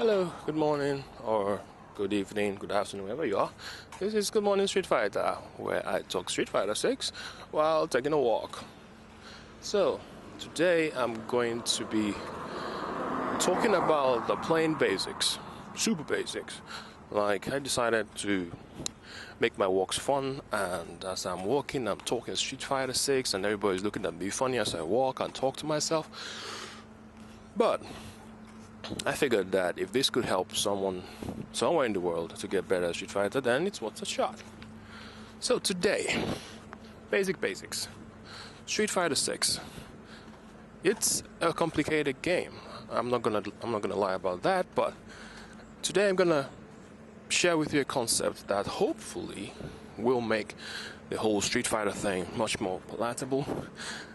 Hello, good morning, or good evening, good afternoon, wherever you are. This is Good Morning Street Fighter, where I talk Street Fighter 6 while taking a walk. So, today I'm going to be talking about the plain basics, super basics. Like, I decided to make my walks fun, and as I'm walking, I'm talking Street Fighter 6, and everybody's looking at me funny as I walk and talk to myself. But I figured that if this could help someone somewhere in the world to get better at Street Fighter, then it's worth a shot. So today, basics. Street Fighter 6. It's a complicated game. I'm not gonna lie about that, but today I'm gonna share with you a concept that hopefully will make the whole Street Fighter thing much more palatable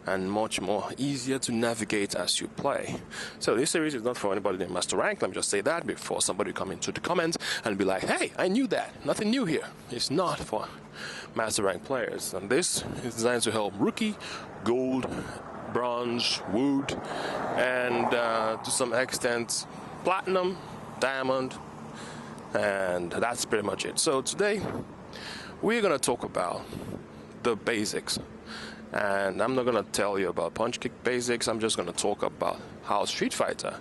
and much more easier to navigate as you play. So this series is not for anybody in Master Rank. Let me just say that before somebody come into the comments and be like, hey, I knew that. Nothing new here. It's not for Master Rank players. And this is designed to help Rookie, Gold, Bronze, Wood, and to some extent Platinum, Diamond, and that's pretty much it. So today we're going to talk about the basics, and I'm not going to tell you about punch kick basics. I'm just going to talk about how Street Fighter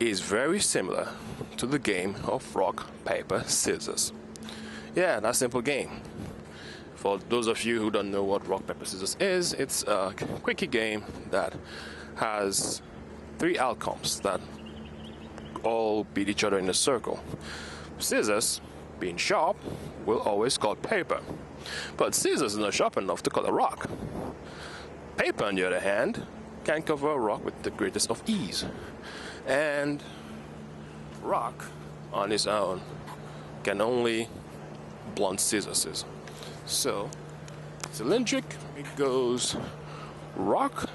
is very similar to the game of rock, paper, scissors. Yeah, that simple game. For those of you who don't know what rock, paper, scissors is, it's a quickie game that has 3 outcomes that all beat each other in a circle. Scissors, being sharp, will always cut paper, but scissors is not sharp enough to cut a rock. Paper, on the other hand, can cover a rock with the greatest of ease, and rock on its own can only blunt scissors. So cylindric, it goes rock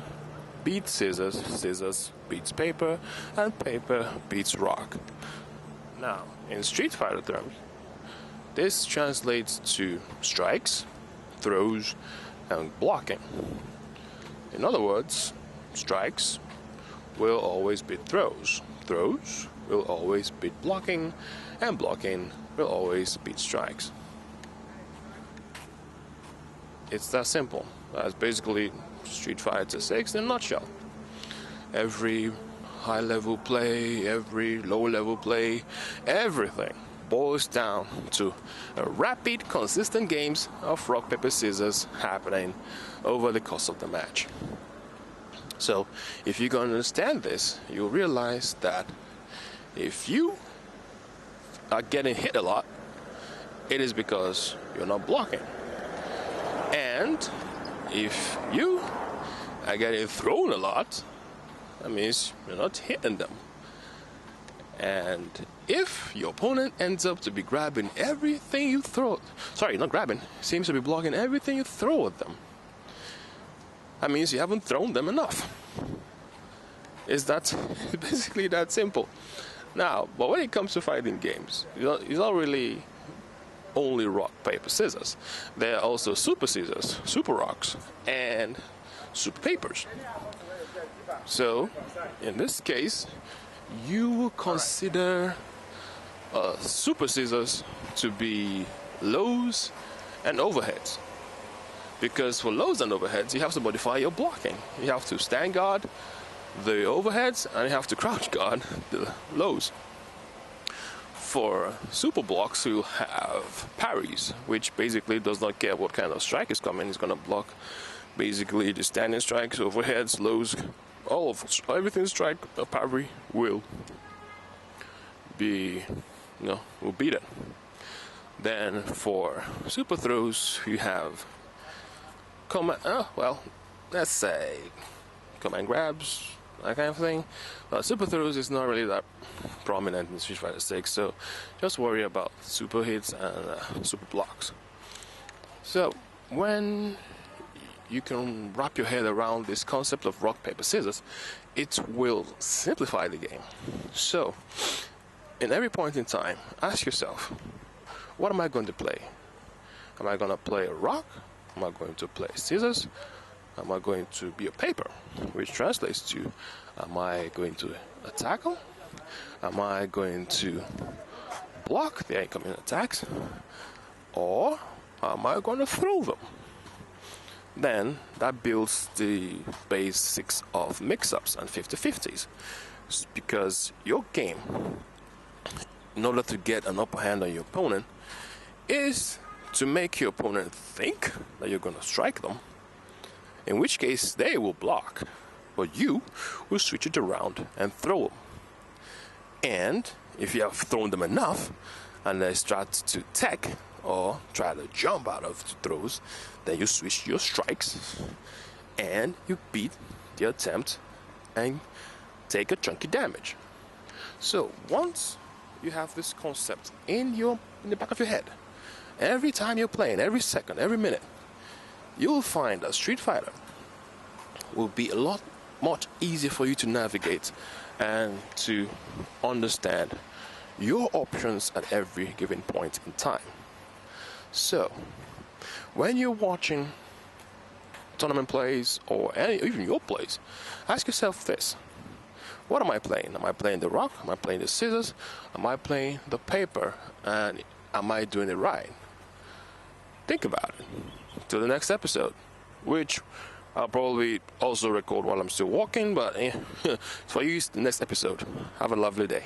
beats scissors, scissors beats paper, and paper beats rock. Now, in Street Fighter terms, this translates to strikes, throws, and blocking. In other words, strikes will always beat throws, throws will always beat blocking, and blocking will always beat strikes. It's that simple. That's basically Street Fighter 6 in a nutshell. Every high-level play, every low-level play, everything boils down to a rapid, consistent games of rock, paper, scissors happening over the course of the match. So, if you can understand this, you'll realize that if you are getting hit a lot, it is because you're not blocking. And if you are getting thrown a lot, that means you're not hitting them. And if your opponent ends up to be grabbing everything you throw, seems to be blocking everything you throw at them, that means you haven't thrown them enough. It's basically that simple. Now, but when it comes to fighting games, it's not really only rock, paper, scissors. There are also super scissors, super rocks, and super papers. So, in this case, you will consider super scissors to be lows and overheads. Because for lows and overheads, you have to modify your blocking. You have to stand guard the overheads, and you have to crouch guard the lows. For super blocks, you have parries, which basically does not care what kind of strike is coming. It's going to block basically the standing strikes, overheads, lows, everything strike a parry will beat it. Then for super throws, you have let's say command grabs, that kind of thing. Super throws is not really that prominent in Street Fighter 6, so just worry about super hits and super blocks. So when you can wrap your head around this concept of rock, paper, scissors, it will simplify the game. So, in every point in time, ask yourself, what am I going to play? Am I going to play a rock? Am I going to play scissors? Am I going to be a paper? Which translates to, am I going to tackle? Am I going to block the incoming attacks, or am I going to throw them? Then that builds the basics of mix-ups and 50-50s, because your game, in order to get an upper hand on your opponent, is to make your opponent think that you're going to strike them, in which case they will block, but you will switch it around and throw them. And if you have thrown them enough and they start to tech or try to jump out of the throws, then you switch your strikes and you beat the attempt and take a chunky damage. So once you have this concept in the back of your head, every time you're playing, every second, every minute, you'll find that Street Fighter will be much easier for you to navigate and to understand your options at every given point in time. So, when you're watching tournament plays or even your plays, ask yourself this: what am I playing? Am I playing the rock? Am I playing the scissors? Am I playing the paper? And am I doing it right? Think about it. Till the next episode, which I'll probably also record while I'm still walking, but for you, it's the next episode. Have a lovely day.